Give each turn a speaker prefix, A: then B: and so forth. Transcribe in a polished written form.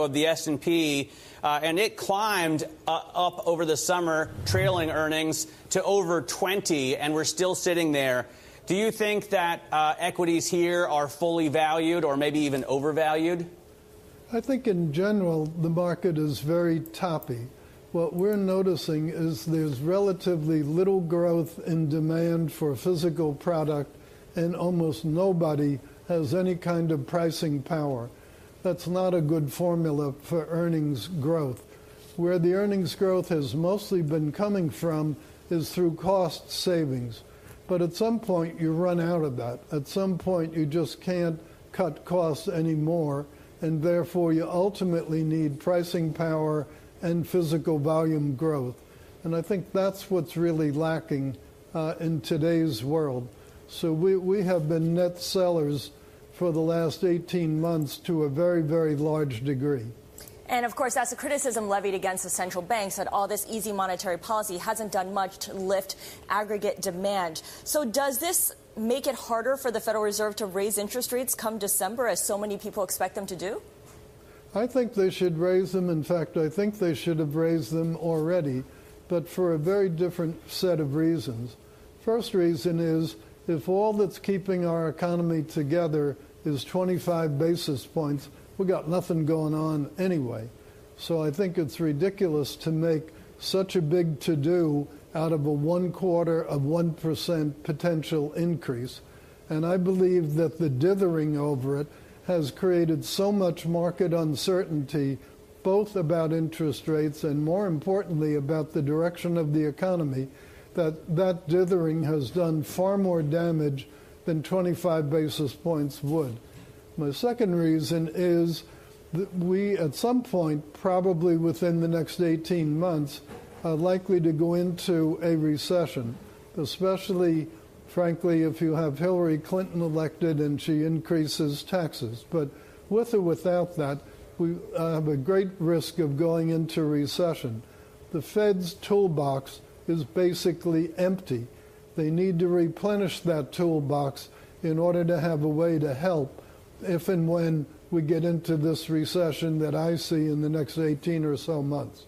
A: of the S&P, and it climbed up over the summer, trailing earnings to over 20, and we're still sitting there. Do you think that equities here are fully valued or maybe even overvalued?
B: I think in general the market is very toppy. What we're noticing is there's relatively little growth in demand for physical product, and almost nobody has any kind of pricing power. That's not a good formula for earnings growth. Where the earnings growth has mostly been coming from is through cost savings. But at some point you run out of that. At some point you just can't cut costs anymore, and therefore you ultimately need pricing power and physical volume growth. And I think that's what's really lacking in today's world. So we have been net sellers for the last 18 months to a very, very large degree.
C: And of course, that's a criticism levied against the central banks that all this easy monetary policy hasn't done much to lift aggregate demand. So does this make it harder for the Federal Reserve to raise interest rates come December, as so many people expect them to do?
B: I think they should raise them. In fact, I think they should have raised them already, but for a very different set of reasons. First reason is, if all that's keeping our economy together is 25 basis points, we got nothing going on anyway. So I think it's ridiculous to make such a big to-do out of a 0.25% potential increase. And I believe that the dithering over it has created so much market uncertainty, both about interest rates and, more importantly, about the direction of the economy, that dithering has done far more damage than 25 basis points would. My second reason is that we, at some point, probably within the next 18 months, are likely to go into a recession, especially, frankly, if you have Hillary Clinton elected and she increases taxes. But with or without that, we have a great risk of going into recession. The Fed's toolbox is basically empty. They need to replenish that toolbox in order to have a way to help if and when we get into this recession that I see in the next 18 or so months.